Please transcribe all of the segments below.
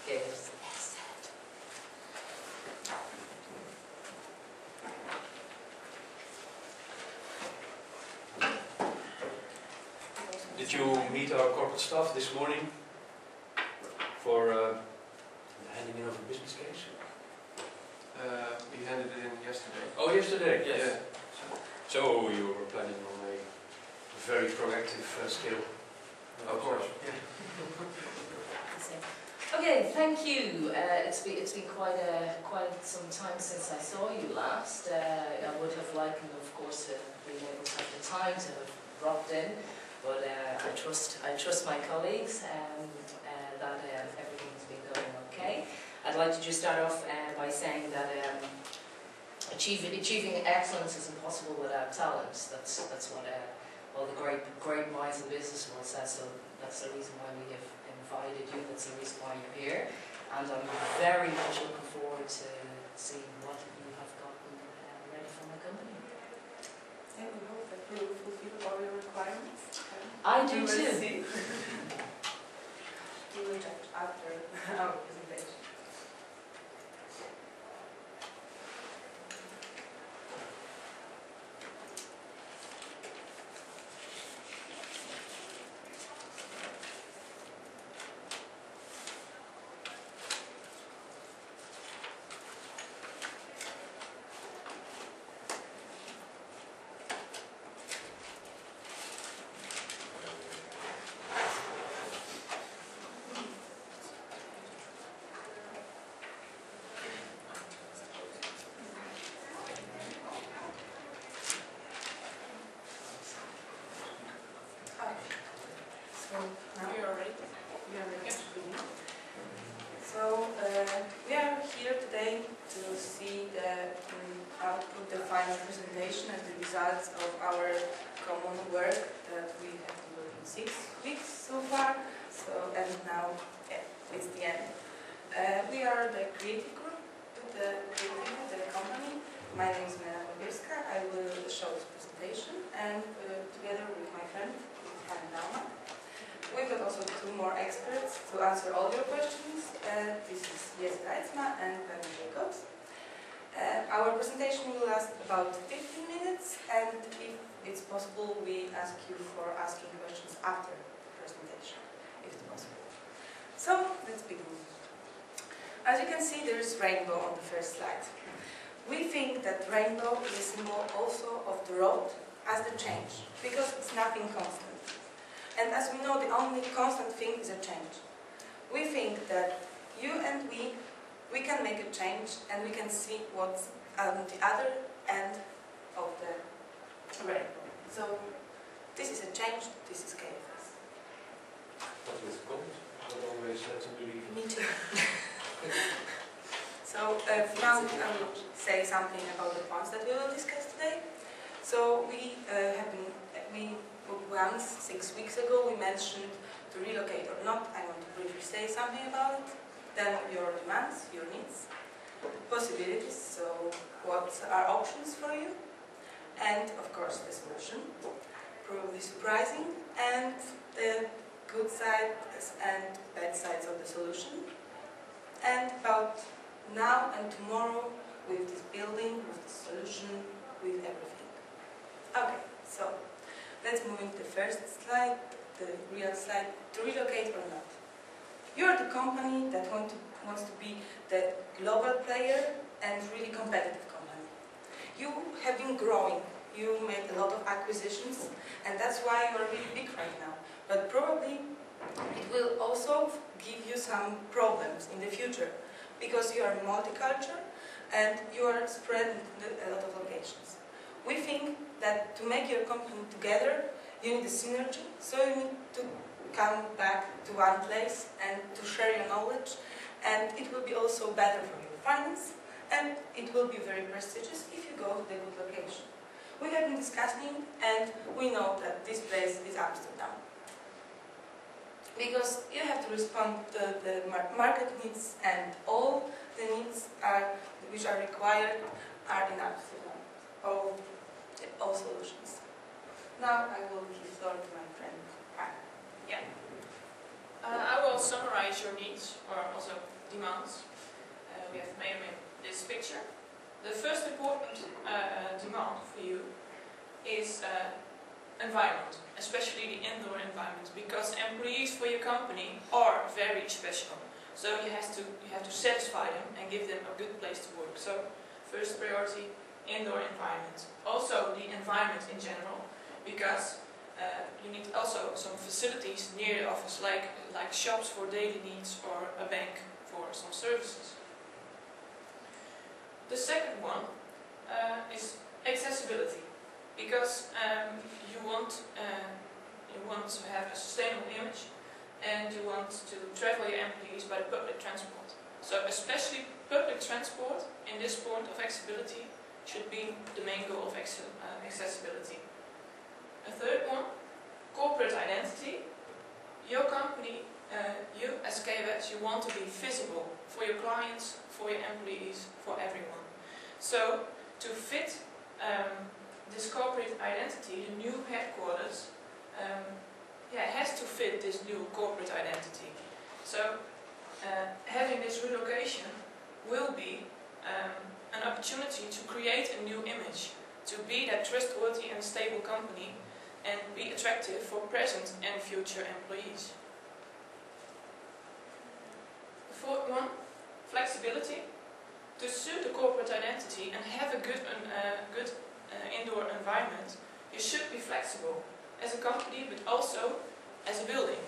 Okay. Did you meet our corporate staff this morning for the handing in of a business case? We handed it in yesterday. Oh, yesterday, yes. Yeah. So you were planning on a very proactive scale. Of course. Yeah. Okay, thank you. It's been quite some time since I saw you last. I would have liked, of course, to be able to have the time to have dropped in, but I trust my colleagues that everything's been going okay. I'd like to just start off by saying that achieving excellence is impossible without talent. That's what all the great minds in business will say. So that's the reason why we have invited you. That's the reason why you're here. And I'm very much looking forward to seeing what you have gotten ready for my company. Yeah, we hope that we will fulfill all your requirements. I do too. See. We will judge after our presentation. So now we are ready. So we are here today to see the output, the final presentation and the results of our common work that we have been doing 6 weeks so far. So and now it's the end. We are the creative group, the company. My name is MOV00e. I will show this presentation and together with my friend, Hanna. We've got also 2 more experts to answer all your questions. This is Jesse Reitzma and Daniel Jacobs. Our presentation will last about 15 minutes, and if it's possible, we ask you for asking questions after the presentation, if it's possible. So, let's begin. As you can see, there is rainbow on the first slide. We think that rainbow is a symbol also of the road as the change, because it's nothing constant. And as we know, the only constant thing is a change. We think that you and we can make a change and we can see what's on the other end of the rainbow. So this is a change, this is chaos. What with gold? Not always to believe. Me too. So now I will say something about the points that we will discuss today. So once 6 weeks ago we mentioned to relocate or not. I want to briefly say something about it. Then your demands, your needs, possibilities, so what are options for you, and of course the solution, probably surprising, and the good sides and bad sides of the solution, and about now and tomorrow with this building, with the solution, with everything. Okay, so let's move into the first slide, the real slide, to relocate or not. You are the company that wants to be the global player and really competitive company. You have been growing, you made a lot of acquisitions, and that's why you are really big right now. But probably it will also give you some problems in the future, because you are multicultural and you are spread into a lot of locations. We think that to make your company together, you need a synergy, so you need to come back to one place and to share your knowledge, and it will be also better for your finance, and it will be very prestigious if you go to the good location. We have been discussing, and we know that this place is Amsterdam. Because you have to respond to the market needs, and all the needs which are required are in Amsterdam. All solutions. Now I will give floor to my friend. Yeah. I will summarize your needs, or also demands. We have made them in this picture. The first important demand for you is environment, especially the indoor environment, because employees for your company are very special. So you have to satisfy them and give them a good place to work. So first priority, indoor environment. Also the environment in general, because you need also some facilities near the office, like shops for daily needs or a bank for some services. The second one is accessibility, because you want to have a sustainable image, and you want to travel your employees by public transport. So especially public transport in this point of accessibility should be the main goal of accessibility. A third one, corporate identity. Your company, you as KWS, you want to be visible for your clients, for your employees, for everyone. So to fit this corporate identity, the new headquarters has to fit this new corporate identity. So having this relocation will be an opportunity to create a new image, to be that trustworthy and stable company and be attractive for present and future employees. The fourth one, flexibility. To suit the corporate identity and have a good indoor environment, you should be flexible as a company, but also as a building,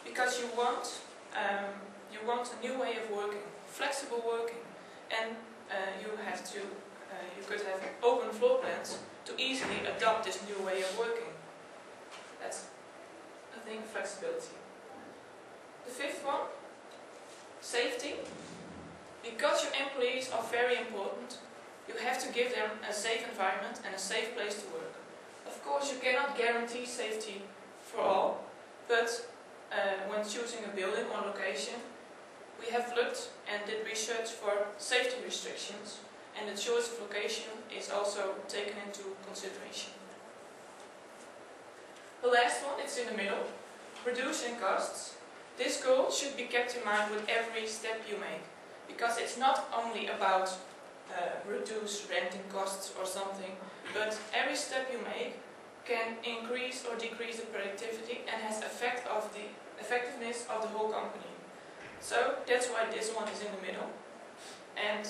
because you want a new way of working, flexible working, and you could have open floor plans to easily adopt this new way of working. That's, I think, flexibility. The fifth one, safety. Because your employees are very important, you have to give them a safe environment and a safe place to work. Of course, you cannot guarantee safety for all, but when choosing a building or location, we have looked and did research for safety restrictions, and the choice of location is also taken into consideration. The last one, it's in the middle, reducing costs. This goal should be kept in mind with every step you make, because it's not only about reduce renting costs or something, but every step you make can increase or decrease the productivity and has effect of the effectiveness of the whole company. So that's why this one is in the middle, and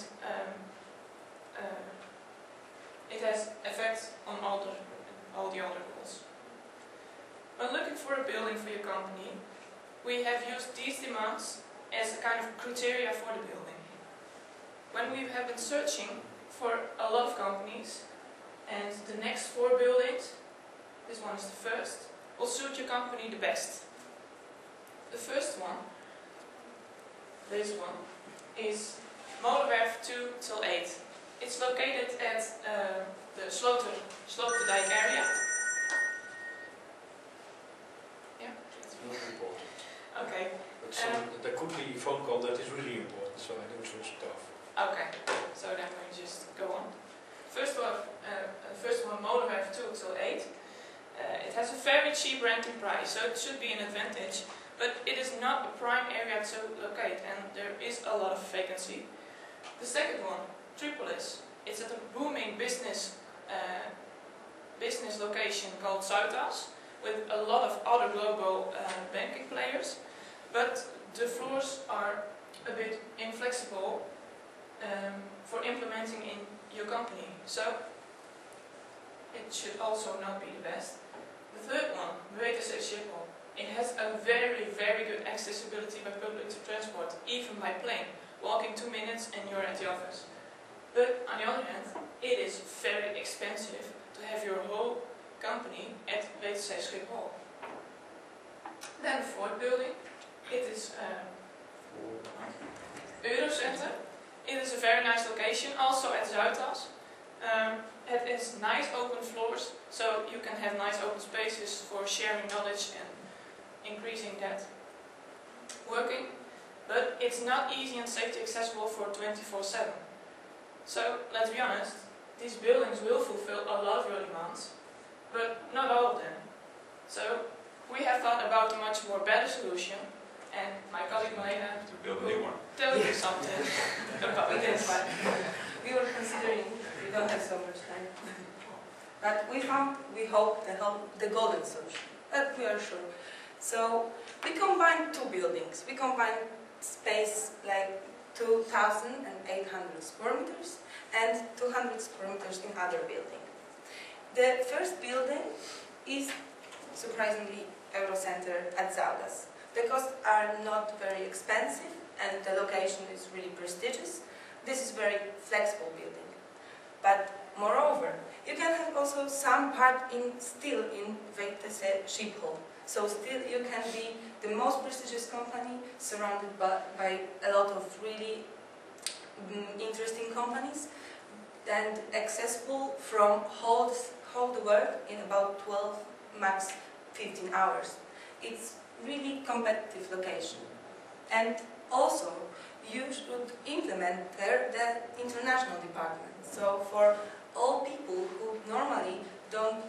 it has effect on all the other goals. When looking for a building for your company, we have used these demands as a kind of criteria for the building. When we have been searching for a lot of companies, and the next 4 buildings, this one is the first, will suit your company the best. The first one, this one, is MOV00e 2 till 8. It's located at the Sloterdijk area. Yeah? It's not important. Okay. But there could be a phone call that is really important, so I don't switch it off. Okay, so then we just go on. First one, MOV00e 2 till 8. It has a very cheap renting price, so it should be an advantage. But it is not a prime area to locate, and there is a lot of vacancy. The second one, Tripolis. It's at a booming business location called Zuidas, with a lot of other global banking players. But the floors are a bit inflexible for implementing in your company, so it should also not be the best. The third one, MOV00e Schiphol. It has a very, very good accessibility by public transport, even by plane. Walking 2 minutes and you're at the office. But on the other hand, it is very expensive to have your whole company at MOV00e Schiphol. Then the fourth building, it is Eurocenter. It is a very nice location, also at Zuidas. It has nice open floors, so you can have nice open spaces for sharing knowledge and increasing that working. But it's not easy and safety accessible for 24/7. So let's be honest, these buildings will fulfill a lot of your demands, but not all of them. So we have thought about a much more better solution, and my colleague Marlena To build a new one. tell you something about this. We were considering, we don't have so much time. But we found, we hope, the golden solution. But we are sure. So we combined two buildings. We combined space like 2,800 square meters and 200 square meters in other building. The first building is surprisingly Eurocenter at Zaudas. The costs are not very expensive and the location is really prestigious. This is very flexible building. But moreover, you can have also some part still in VTC Schiphol. So still you can be the most prestigious company surrounded by a lot of really interesting companies and accessible from whole the world in about 12, max 15 hours. It's really competitive location. And also, you should implement there the international department. So for all people who normally don't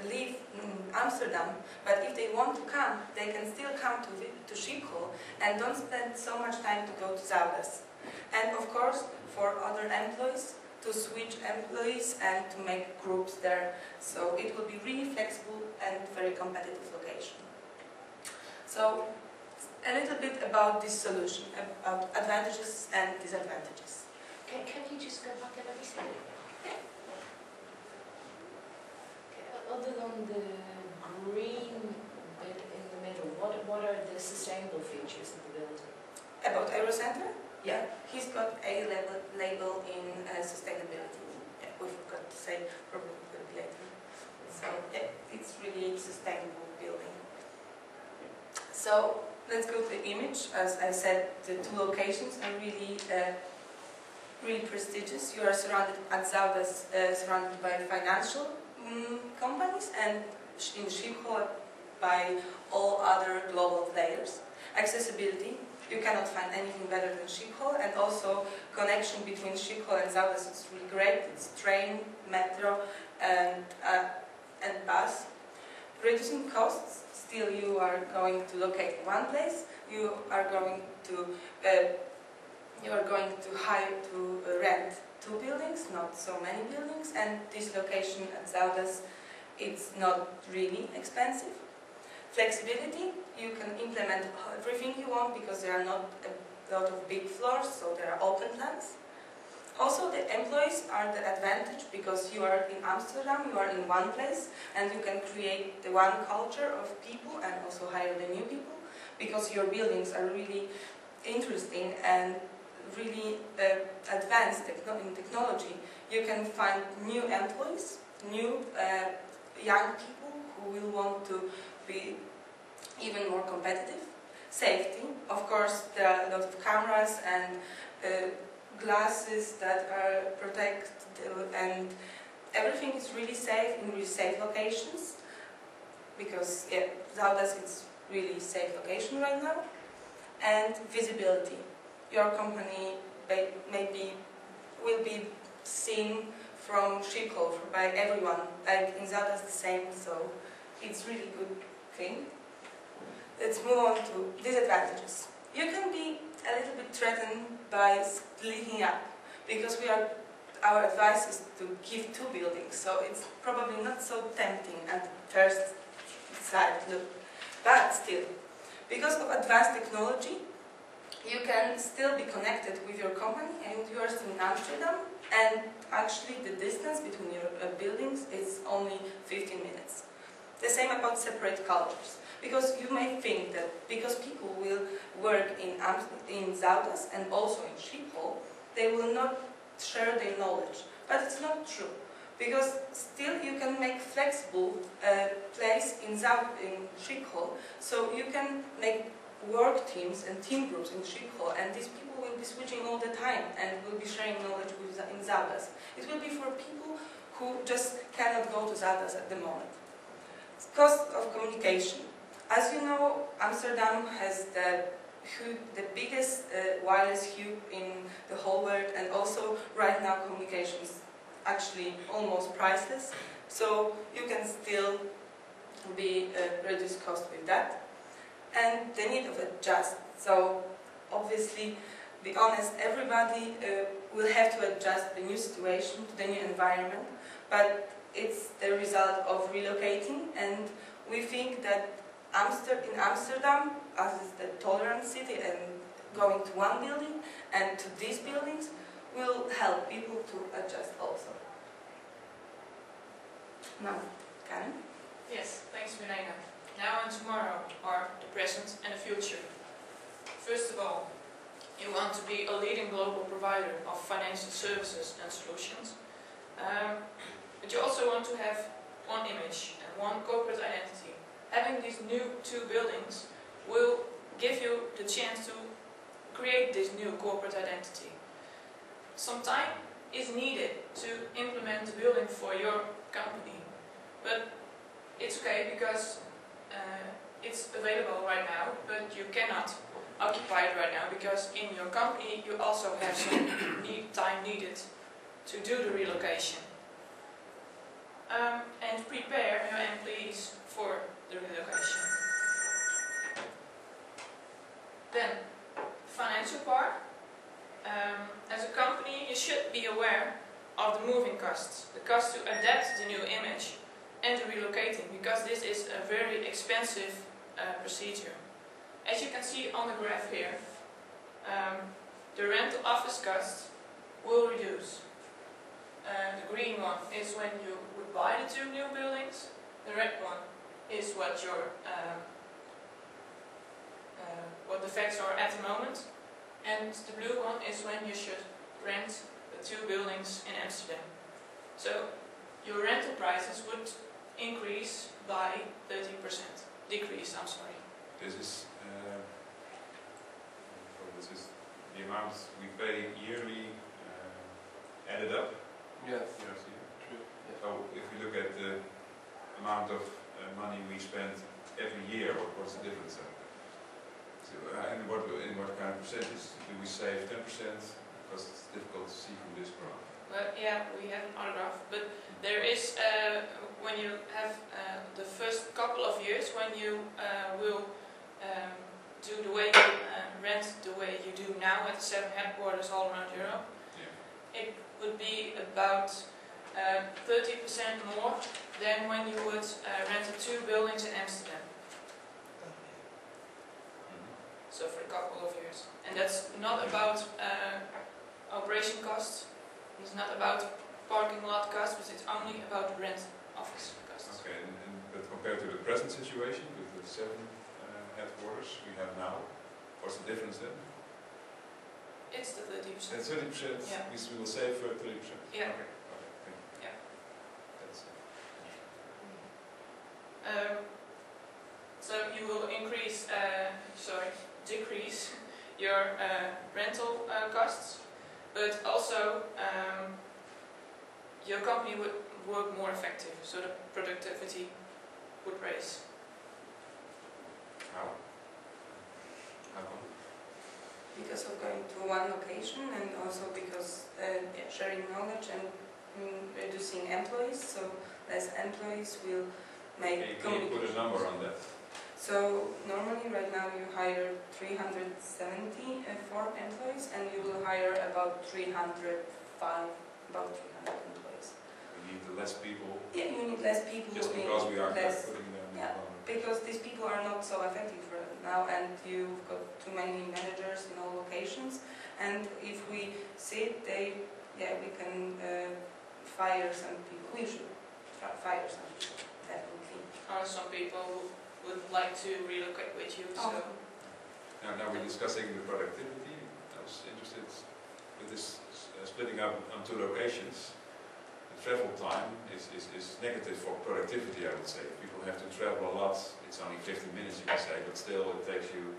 live in Amsterdam, but if they want to come, they can still come to Schiphol and don't spend so much time to go to Zaudas. And of course, for other employees, to switch employees and to make groups there. So it will be really flexible and very competitive location. So a little bit about this solution, about advantages and disadvantages. Can you just go back and let me see it? Okay, other than the green bit in the middle, what are the sustainable features of the building? About Eurocenter? Yeah, he's got a label in sustainability. Yeah, we forgot to say, probably a bit later. So yeah, it's really a sustainable building. So let's go to the image. As I said, the two locations are really, really prestigious. You are surrounded at Zaudas, surrounded by financial companies, and in Schiphol by all other global players. Accessibility. You cannot find anything better than Schiphol, and also connection between Schiphol and Zaudas is really great. It's train, metro, and bus. Reducing costs. Still, you are going to locate in one place. You are going to rent two buildings, not so many buildings, and this location at Zaudas, it's not really expensive. Flexibility, you can implement everything you want because there are not a lot of big floors, so there are open plans. Also, the employees are the advantage because you are in Amsterdam, you are in one place, and you can create the one culture of people and also hire the new people because your buildings are really interesting and really advanced in technology. You can find new employees, new young people who will want to be even more competitive. Safety, of course, there are a lot of cameras and glasses that are protected, and everything is really safe in really safe locations because yeah, Zaudas is really safe location right now. And visibility, your company maybe will be seen from Schiphol by everyone, like in Zaudas the same, so it's really good thing. Let's move on to disadvantages. You can be a little bit threatened by splitting up because our advice is to give two buildings, so it's probably not so tempting at first sight look. But still, because of advanced technology, you can still be connected with your company and you are still in Amsterdam, and actually the distance between your buildings is only 15 minutes. The same about separate cultures. Because you may think that because people will work in Zaudas and also in Schiphol, they will not share their knowledge. But it's not true. Because still you can make flexible place in Schiphol, so you can make work teams and team groups in Schiphol, and these people will be switching all the time and will be sharing knowledge in Zaudas. It will be for people who just cannot go to Zaudas at the moment. Cost of communication. As you know, Amsterdam has the biggest wireless hub in the whole world, and also right now communication is actually almost priceless. So you can still be reduce cost with that. and the need of adjust. So obviously, be honest, everybody will have to adjust the new situation to the new environment, but it's the result of relocating, and we think that in Amsterdam, as is the tolerant city, and going to one building and to these buildings will help people to adjust also. Now, Karen? Yes, thanks Milena. Now and tomorrow are the present and the future. First of all, you want to be a leading global provider of financial services and solutions. But you also want to have one image and one corporate identity. Having these new 2 buildings will give you the chance to create this new corporate identity. Some time is needed to implement the building for your company, but it's okay because it's available right now, but you cannot occupy it right now because in your company you also have some time needed to do the relocation. And prepare your employees for the relocation. Then, financial part. As a company, you should be aware of the moving costs, the cost to adapt the new image and the relocating, because this is a very expensive procedure. As you can see on the graph here, the rental office cost will reduce. The green one is when you would buy the 2 new buildings. The red one is what the facts are at the moment, and the blue one is when you should rent the 2 buildings in Amsterdam. So your rental prices would increase by 30%. Decrease, I'm sorry. This is the amount we pay yearly added up. Yeah, Yes, yeah. true. Yeah. So if we look at the amount of money we spend every year, what's the difference then? So, in what kind of percentage? Do we save 10%? Because it's difficult to see from this graph. Well, yeah, we have another graph, but there is, when you have the first couple of years, when you will do the way you rent the way you do now at the 7 headquarters all around Europe, Yeah. it would be about 30% more than when you would rent the 2 buildings in Amsterdam. So for a couple of years. And that's not about operation costs, it's not about parking lot costs, but it's only about rent office costs. Okay, but compared to the present situation with the 7 headquarters we have now, what's the difference then? It's the 30%. And 30%, Yeah. we will save 30%? Yeah. Okay, thank you. Yeah. That's So you will decrease your rental costs, but also your company would work more effective, so the productivity would raise. how? How come? Because of going to one location, and also because sharing knowledge and reducing employees, so less employees will make Can you put a number on that? So normally right now you hire 374 employees, and you will hire about 300 employees. We need less people Yeah, you need less people. just you because need we are less, putting them in yeah, because these people are not so effective right now, and you've got too many managers in all locations. And if we see it, we can fire some people. We should fire some people, definitely. Or some people would like to relocate with you. So Now we're discussing the productivity. I was interested with this splitting up on 2 locations. The travel time is negative for productivity, I would say. People have to travel a lot. It's only 15 minutes, you can say, but still it takes you,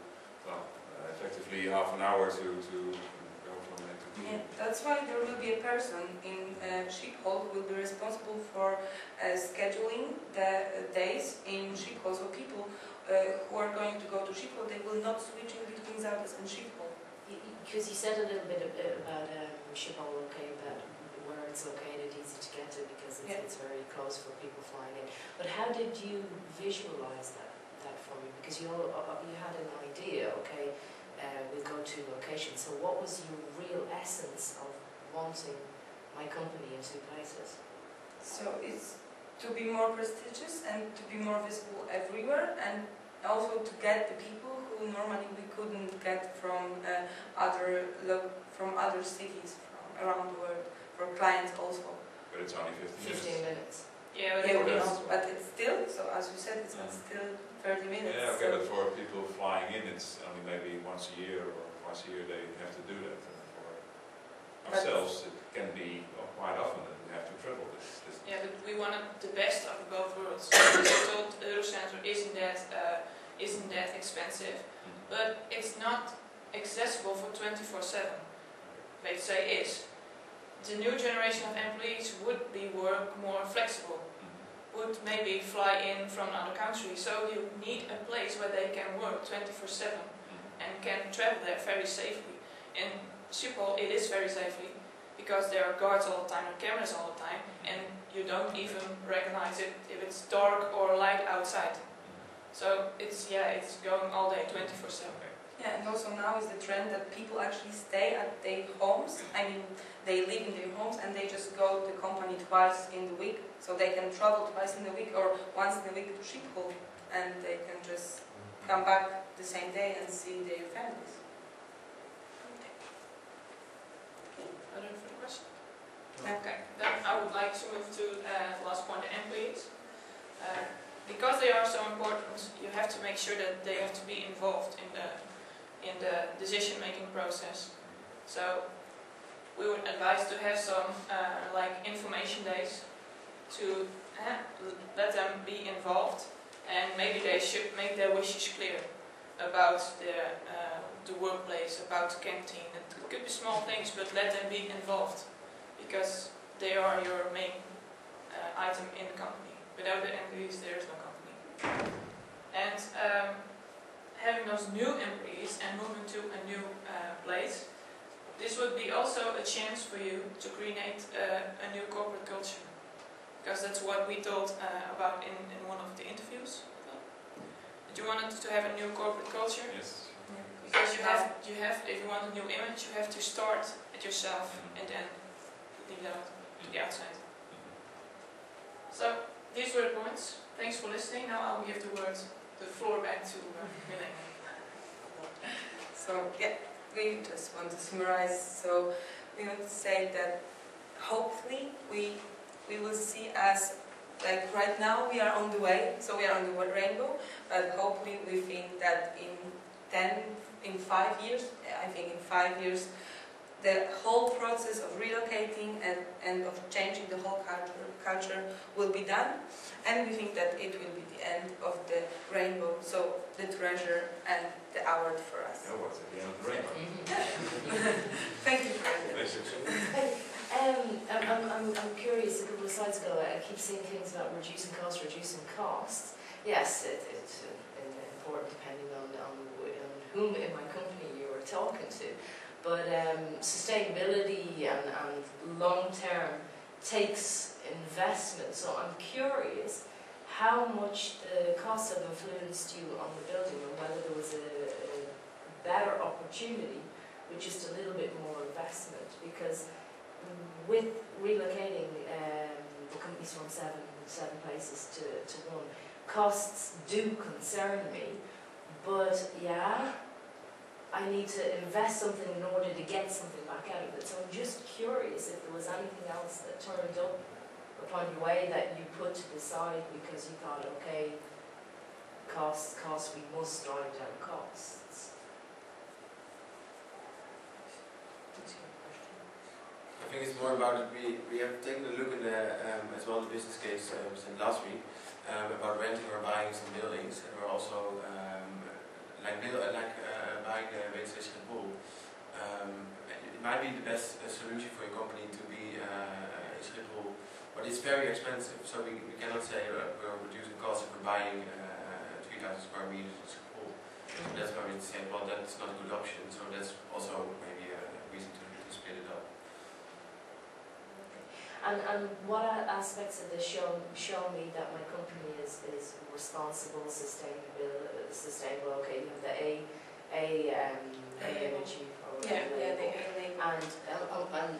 effectively half an hour to go from A to B. Yeah, that's why there will be a person in Schiphol who will be responsible for scheduling the days in Schiphol. So people who are going to go to Schiphol, they will not switch in between Zagreb and Schiphol. Because you said a little bit about Schiphol, okay, about where it's located, easy to get to because it's very close for people flying in. But how did you visualize that for me, because you had an idea, okay, we'll go to locations. So what was your real essence of wanting my company in 2 places? So it's to be more prestigious and to be more visible everywhere, and also to get the people who normally we couldn't get from other cities from around the world, for clients also. But it's only 15 minutes. Yeah, Yeah, but but it's still, so as you said, it's not still 30 minutes. Yeah, okay, so but for people flying in, it's only maybe once a year, or twice a year they have to do that. And for ourselves, it can be quite often that we have to travel this. yeah, but we wanted the best of both worlds. As I told Eurocenter, isn't that expensive, but it's not accessible for 24/7. They say is. The new generation of employees would be more flexible, would maybe fly in from another country, so you need a place where they can work 24/7 and can travel there very safely. In Schiphol it is very safely, because there are guards all the time and cameras all the time, and you don't even recognize it if it's dark or light outside. So it's going all day 24/7. yeah, and also now is the trend that people actually stay at their homes. I mean, they live in their homes and they just go to the company twice in the week, so they can travel twice in the week or once in the week to Schiphol, and they can just come back the same day and see their families. Other further questions? No. Okay, then I would like to move to the last point, the employees. Because they are so important, you have to make sure that they have to be involved in the decision-making process. So we would advise to have some like information days to let them be involved, and maybe they should make their wishes clear about the workplace, about the canteen. It could be small things, but let them be involved, because they are your main item in the company. Without the employees, there is no company. And having those new employees and moving to a new place, this would be also a chance for you to create a new corporate culture, because that's what we told about in one of the interviews. That you wanted to have a new corporate culture. Yes. Because you have, if you want a new image, you have to start at yourself and then leave that out to the outside. So these were the points. Thanks for listening. Now I'll give the floor back to Milena. So yeah, we just want to summarize. So we want to say that hopefully we will see as, like right now we are on the way, so we are on the rainbow, but hopefully we think that in 5 years, I think in 5 years, the whole process of relocating and of changing the whole culture will be done, and we think that it will be the end of the rainbow, so the treasure and the award for us. Oh, what's at the end of the rainbow? Thank you for that. I'm curious, a couple of slides ago I keep seeing things about reducing costs. Yes, it's important depending on whom in my company you are talking to. But sustainability and long-term takes investment. So I'm curious how much the costs have influenced you on the building, and whether there was a better opportunity with just a little bit more investment. Because with relocating the companies from seven places to one, costs do concern me. But yeah, I need to invest something in order to get something back out of it. So I'm just curious if there was anything else that turned up upon your way that you put to the side because you thought, okay, costs, we must drive down costs. I think it's more about it. We have taken a look in the as well the business case since last week about renting or buying some buildings, and we're also buying the Wait Station Pool. It might be the best solution for your company to be in Schiphol, but it's very expensive. So we cannot say we're reducing costs if we're buying 3,000 square meters in Schiphol. So that's why we say, well, that's not a good option. So that's also maybe a reason to split it up. And what aspects of this show me that my company is responsible, sustainable, sustainable. Okay, you have the A energy or whatever label. And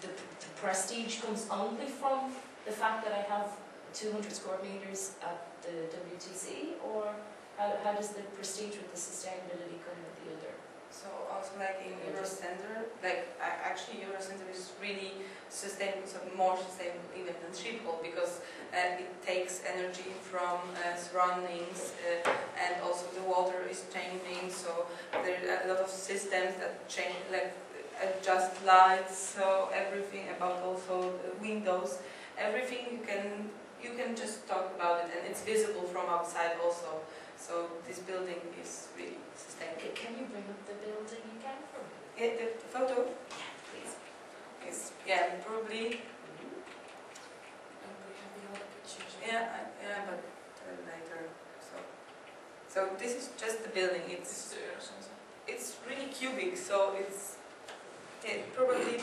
the prestige comes only from the fact that I have 200 square meters at the WTC, or how does the prestige with the sustainability come with the other? So also like in Eurocenter, actually Eurocenter is really sustainable, so more sustainable even than Schiphol, because it takes energy from surroundings, and also the water is changing, so there are a lot of systems that change, like adjust lights, so everything about also the windows, everything you can just talk about it, and it's visible from outside also. So this building is really sustainable. Can you bring up the building again for me? Yeah, the photo? Yeah, please. Is, yeah, probably. Yeah, but later. So this is just the building. It's really cubic, so it probably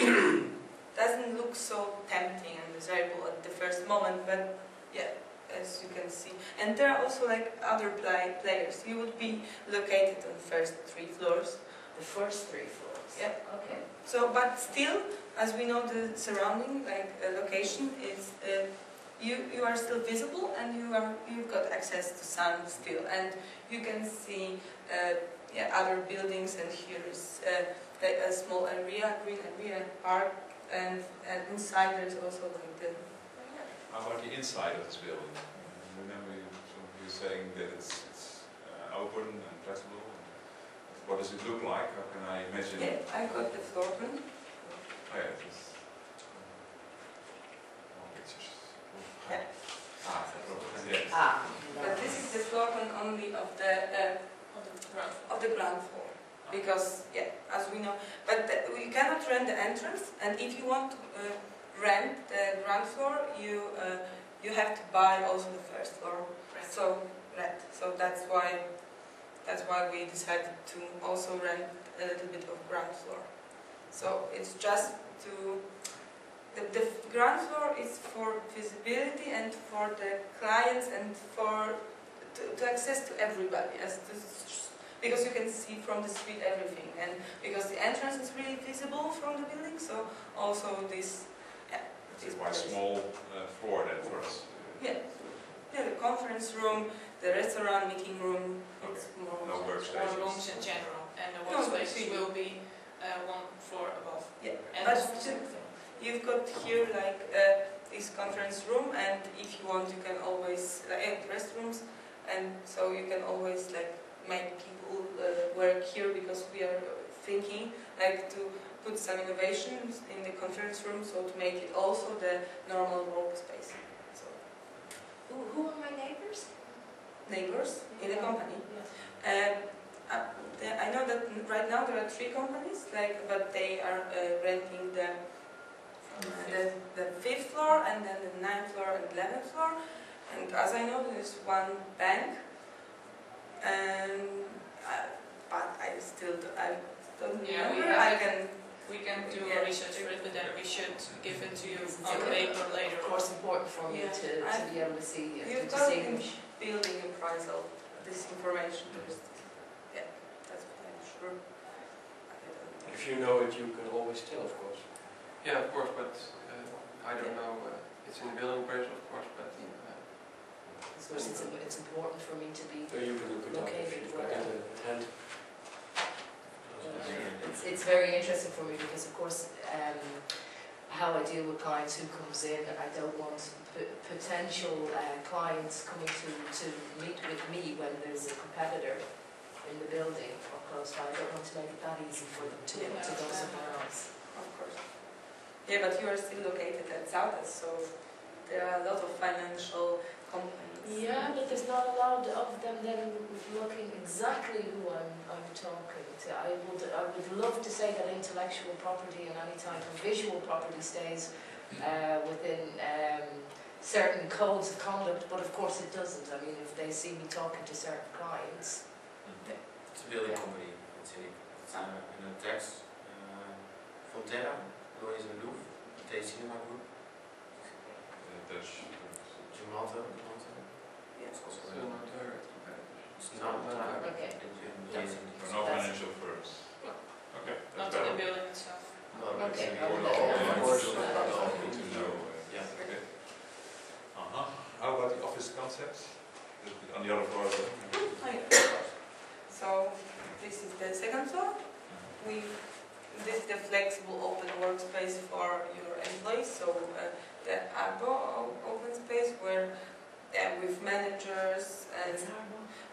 doesn't look so tempting and desirable at the first moment, but yeah, as you can see. And there are also like other players. You would be located on the first 3 floors. The first 3 floors? Yeah. Okay. So, but still, as we know, the surrounding location is you are still visible, and you've got access to sun still, and you can see other buildings, and here is a small area, green area, park, and inside there's also like the. How about the inside of this building? Remember you were saying that it's open and flexible. What does it look like? How can I imagine? Yeah, I got the floor plan. Oh yeah, just more pictures. Yeah. Yes. But this is the floor plan only of the ground floor, because as we know, but we cannot rent the entrance, and if you want to rent the ground floor, you have to buy also the first floor. So that's why we decided to also rent a little bit of ground floor. So it's just the ground floor is for visibility and for the clients and to access to everybody, because you can see from the street everything, and because the entrance is really visible from the building, so also this. It's a quite small floor then for us. Yeah, the conference room, the restaurant, meeting room. It's more no workstations. More rooms in general, and the workspaces will be 1 floor above. Yeah, and but you've got here like this conference room, and if you want, you can always restrooms, and so you can always like make people work here, because we are thinking like to put some innovations in the conference room, so to make it also the normal workspace. So, who are my neighbors? Neighbors in the company. Yes. I know that right now there are 3 companies, but they are renting the 5th floor, and then the 9th floor and 11th floor. And as I know, there is 1 bank, and but I don't remember. We can do research for it, but then we should give it to you on paper later. Of course, important for me to be able to see, you've to got distinguish. Building and price of this information. That's what I'm sure. If you know it, you can always tell, of course. Yeah, of course, but I don't know. It's in the building price, of course, but. Of course, it's important for me to be. So you can look it up if you've got it at hand. It's very interesting for me, because of course how I deal with clients who comes in, I don't want potential clients coming to meet with me when there's a competitor in the building or close by. I don't want to make it that easy for them to go somewhere else. Of course. Yeah, but you are still located at South, so there are a lot of financial companies. Yeah, but there's not a lot of them then looking exactly who I'm talking to. I would love to say that intellectual property and any type of visual property stays within certain codes of conduct, but of course it doesn't. I mean, if they see me talking to certain clients. It's a building company. It's in a text. Volterra, Louise and Louvre, the Cinema Group. Dutch. Gemalto. Yes. Still not there. It's not Okay. So no financial firms. Okay, Not that's in the better. building itself. Okay. Good to know. Yeah. Okay. How about the office concepts? On the other floor as well? So this is the second floor. This is the flexible open workspace for your employees. So the ARBO open space where with managers and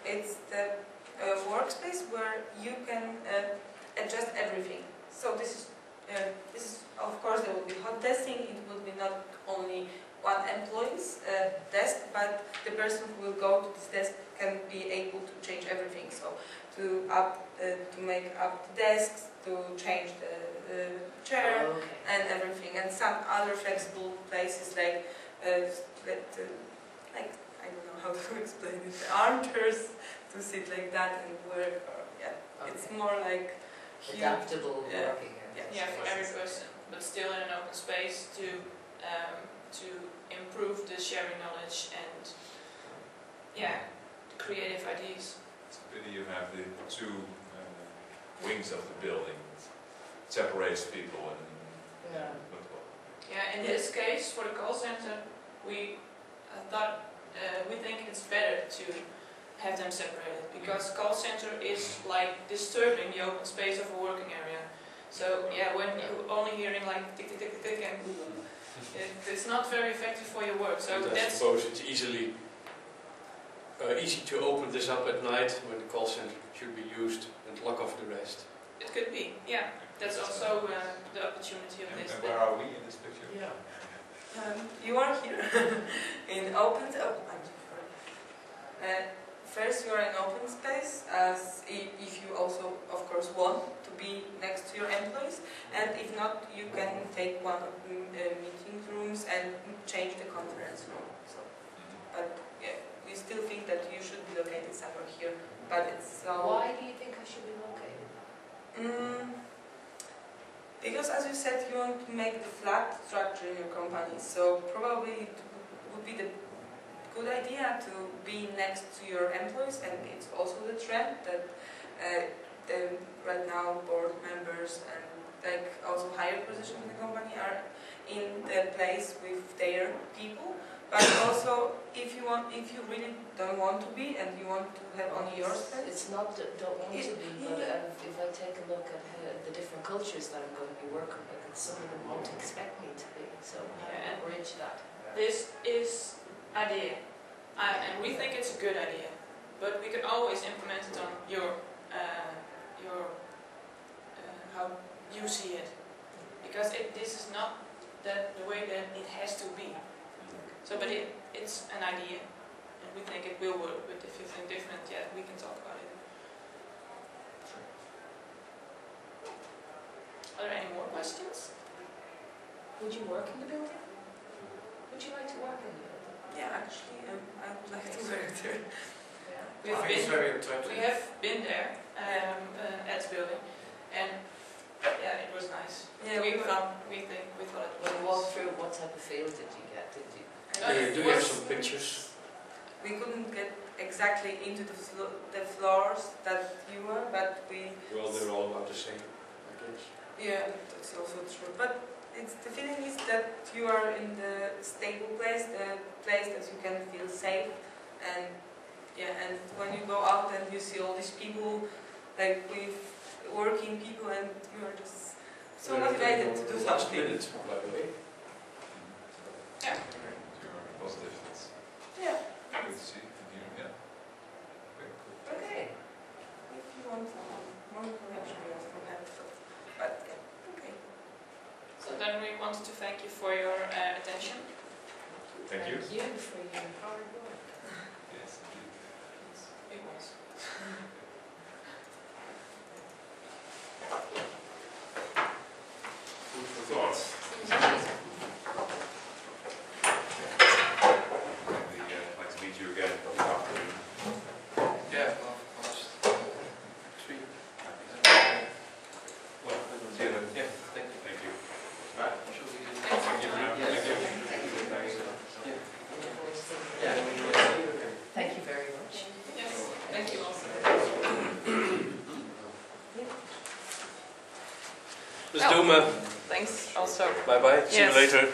it's the workspace where you can adjust everything. So this is of course there will be hot desking. It will be not only one employee's desk, but the person who will go to this desk can be able to change everything. So to make up the desks, to change the chair and everything, and some other flexible places like I don't know how to explain it, the armchairs to sit like that and work. Or, it's more like Adaptable working. Yeah, for every person, but still in an open space to improve the sharing knowledge and creative ideas. It's a pity you have the two wings of the building. It separates people and In this case, for the call center, we think it's better to have them separated because call center is like disturbing the open space of a working area. So when you're only hearing like tick tick tick tick and it's not very effective for your work. So I suppose it's easy to open this up at night when the call center should be used and lock off the rest. It could be, That's also the opportunity of this. And where are we in this picture? Yeah. You are here in open. First, you are in open space, as if you also, of course, want to be next to your employees, and if not, you can take one of the meeting rooms and change the conference room. So, but we still think that you should be located somewhere here. But it's Why do you think I should be located? Because, as you said, you want to make the flat structure in your company. So probably it would be the good idea to be next to your employees, and it's also the trend that right now board members and like also higher positions in the company are in the place with their people. But also, if you really don't want to be and you want to have only your space, it's not don't want to be, but if I take a look at the different cultures that I'm going to be working with, and some of them won't expect me to be. So how do I bridge that? This is idea, and we think it's a good idea, but we can always implement it on your how you see it, because this is not the way that it has to be. So, but it's an idea, and we think it will work. But if you think different, we can talk about it. Are there any more questions? Would you work in the building? Would you like to work in the building? yeah, actually, I would like to work there. We have been there at the building, and it was nice. Yeah, we thought it When you was walked through, what type of feel did you get? Did you? Do you have some pictures? We couldn't get exactly into the floors that you were, but we. Well, they're all about the same, I guess. Yeah, that's also true. But the feeling is that you are in the stable place, the place that you can feel safe, and when you go out and you see all these people, like with working people, and you are just so motivated to do something. Minutes, by the way. Yeah. Positive. That's Yeah. good to see. Yeah. Okay, cool. Okay. If you want more information, you also have to. But okay. So then we wanted to thank you for your attention. Thank you. Thank you for your hard work. Yes, indeed. It was. Food for thought. I'd like to meet you again probably afternoon. Yeah, well, last 3. Well, see you then. Yeah, thank you. Thank you. Should we do Thank you. Yes. Thank you. Yeah. Yeah. Dus doen we. Thanks also. Bye bye. See you Yes. later.